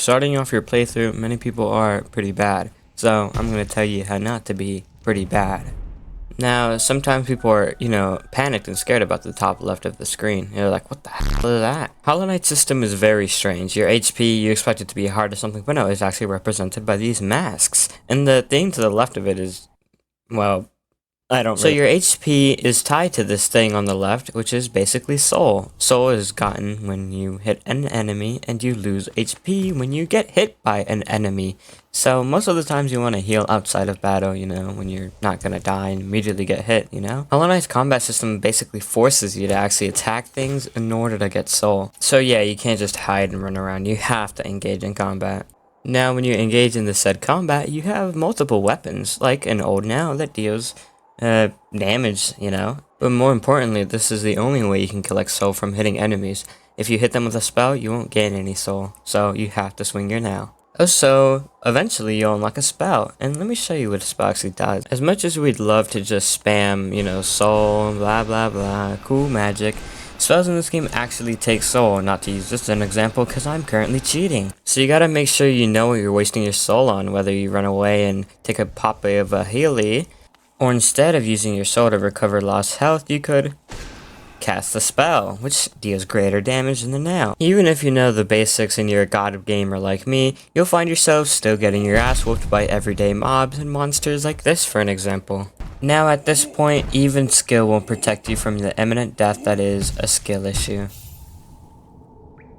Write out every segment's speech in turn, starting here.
starting off your playthrough, many people are pretty bad. So I'm going to tell you how not to be pretty bad. Now, sometimes people are, panicked and scared about the top left of the screen. They're like, what the hell is that? Hollow Knight's system is very strange. Your HP, you expect it to be hard or something, but no, it's actually represented by these masks. And the thing to the left of it is, well, So your HP is tied to this thing on the left, which is basically soul. Soul is gotten when you hit an enemy, and you lose HP when you get hit by an enemy. So most of the times you want to heal outside of battle, when you're not gonna die and immediately get hit, Hollow Knight's combat system basically forces you to actually attack things in order to get soul. So yeah, you can't just hide and run around, you have to engage in combat. Now when you engage in the said combat, you have multiple weapons, like an old now that deals damage, But more importantly, this is the only way you can collect soul from hitting enemies. If you hit them with a spell, you won't gain any soul, so you have to swing your now. Also, eventually you'll unlock a spell, and let me show you what a spell actually does. As much as we'd love to just spam, soul, blah blah blah, cool magic, spells in this game actually take soul, not to use this as an example because I'm currently cheating. So you gotta make sure you know what you're wasting your soul on, whether you run away and take a pop of a healy, or instead of using your soul to recover lost health, you could cast a spell, which deals greater damage than the now. Even if you know the basics and you're a god gamer like me, you'll find yourself still getting your ass whooped by everyday mobs and monsters like this for an example. Now at this point, even skill won't protect you from the imminent death that is a skill issue.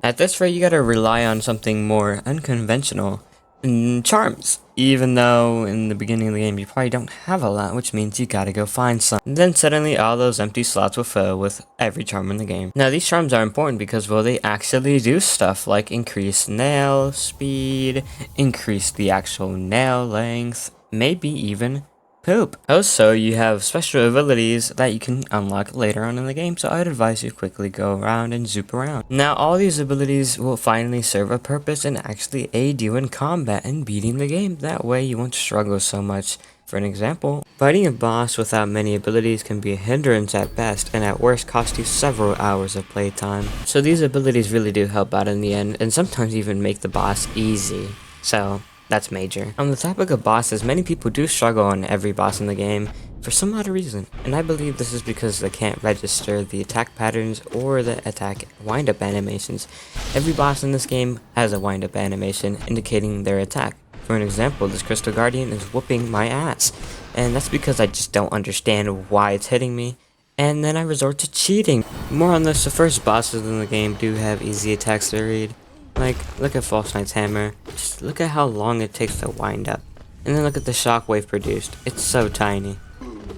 At this rate, you gotta rely on something more unconventional. Charms, even though in the beginning of the game you probably don't have a lot, which means you gotta go find some. And then suddenly all those empty slots will fill with every charm in the game. Now these charms are important because, well, they actually do stuff like increase nail speed, increase the actual nail length, maybe even poop. Also, you have special abilities that you can unlock later on in the game, so I'd advise you quickly go around and zoop around. Now, all these abilities will finally serve a purpose and actually aid you in combat and beating the game. That way, you won't struggle so much. For an example, fighting a boss without many abilities can be a hindrance at best, and at worst cost you several hours of playtime. So these abilities really do help out in the end, and sometimes even make the boss easy. So that's major. On the topic of bosses, many people do struggle on every boss in the game for some odd reason, and I believe this is because they can't register the attack patterns or the attack wind-up animations. Every boss in this game has a wind-up animation indicating their attack. For an example, this Crystal Guardian is whooping my ass, and that's because I just don't understand why it's hitting me, and then I resort to cheating. More on this, the first bosses in the game do have easy attacks to read. Like, look at False Knight's hammer. Just look at how long it takes to wind up. And then look at the shockwave produced. It's so tiny.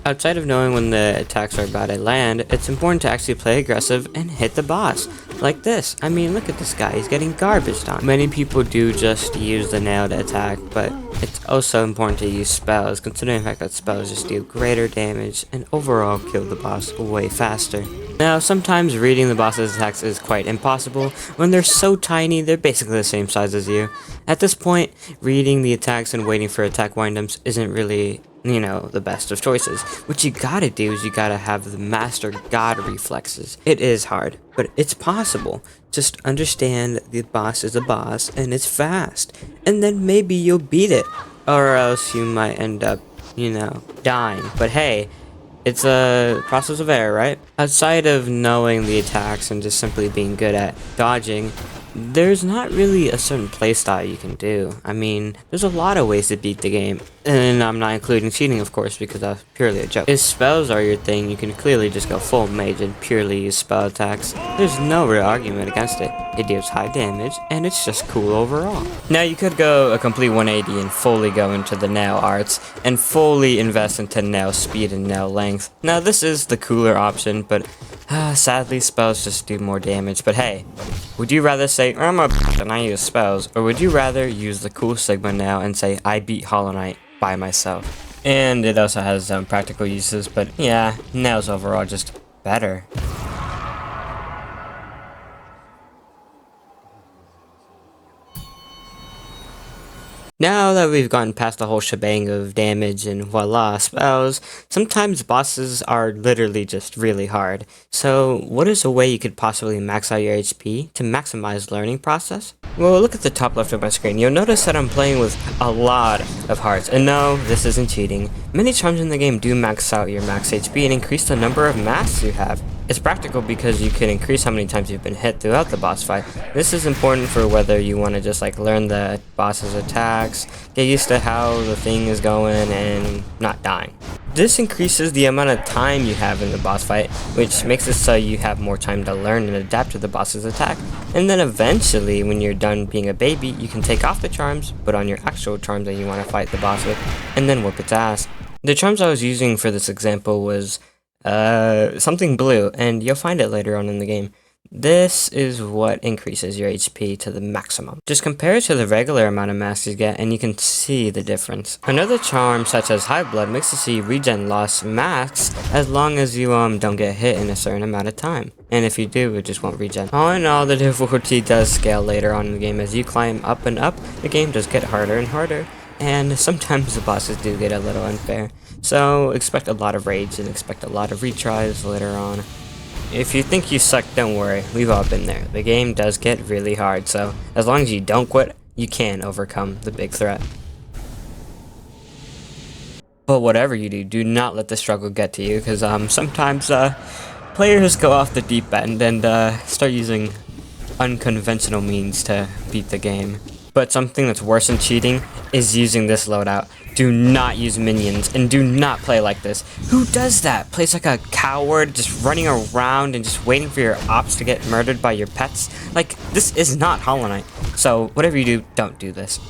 Outside of knowing when the attacks are about to land, it's important to actually play aggressive and hit the boss. Like this. I mean, look at this guy. He's getting garbaged on. Many people do just use the nail to attack, but it's also important to use spells, considering the fact that spells just deal greater damage and overall kill the boss way faster. Now, sometimes reading the boss's attacks is quite impossible. When they're so tiny, they're basically the same size as you. At this point, reading the attacks and waiting for attack wind-ups isn't really, the best of choices. What you gotta do is you gotta have the master god reflexes. It is hard, but it's possible. Just understand the boss is a boss and it's fast. And then maybe you'll beat it. Or else you might end up, dying. But hey, it's a process of error, right? Outside of knowing the attacks and just simply being good at dodging, there's not really a certain playstyle you can do. I mean, there's a lot of ways to beat the game. And I'm not including cheating, of course, because that's purely a joke. If spells are your thing, you can clearly just go full mage and purely use spell attacks. There's no real argument against it. It deals high damage, and it's just cool overall. Now, you could go a complete 180 and fully go into the nail arts, and fully invest into nail speed and nail length. Now, this is the cooler option, but sadly, spells just do more damage. But hey, would you rather say, I'm a bitch and I use spells, or would you rather use the cool Sigma now and say, I beat Hollow Knight by myself? And it also has some practical uses, but yeah, nails overall just better. Now that we've gotten past the whole shebang of damage and voila, spells, sometimes bosses are literally just really hard. So what is a way you could possibly max out your HP to maximize learning process? Well, look at the top left of my screen. You'll notice that I'm playing with a lot of hearts. And no, this isn't cheating. Many charms in the game do max out your max HP and increase the number of masks you have. It's practical because you can increase how many times you've been hit throughout the boss fight. This is important for whether you want to just like learn the boss's attacks, get used to how the thing is going, and not dying. This increases the amount of time you have in the boss fight, which makes it so you have more time to learn and adapt to the boss's attack. And then eventually, when you're done being a baby, you can take off the charms, put on your actual charms that you want to fight the boss with, and then whoop its ass. The charms I was using for this example was something blue, and you'll find it later on in the game. This is what increases your HP to the maximum. Just compare it to the regular amount of masks you get and you can see the difference. Another charm such as High Blood makes it so you regen loss max as long as you don't get hit in a certain amount of time. And if you do, it just won't regen. All in all, the difficulty does scale later on in the game. As you climb up and up, the game does get harder and harder. And sometimes the bosses do get a little unfair. So expect a lot of rage and expect a lot of retries later on. If you think you suck, don't worry, we've all been there. The game does get really hard, so as long as you don't quit, you can overcome the big threat. But whatever you do, do not let the struggle get to you, because sometimes players go off the deep end and start using unconventional means to beat the game. But something that's worse than cheating is using this loadout. Do not use minions, and do not play like this. Who does that? Plays like a coward, just running around and just waiting for your ops to get murdered by your pets? Like, this is not Hollow Knight. So, whatever you do, don't do this.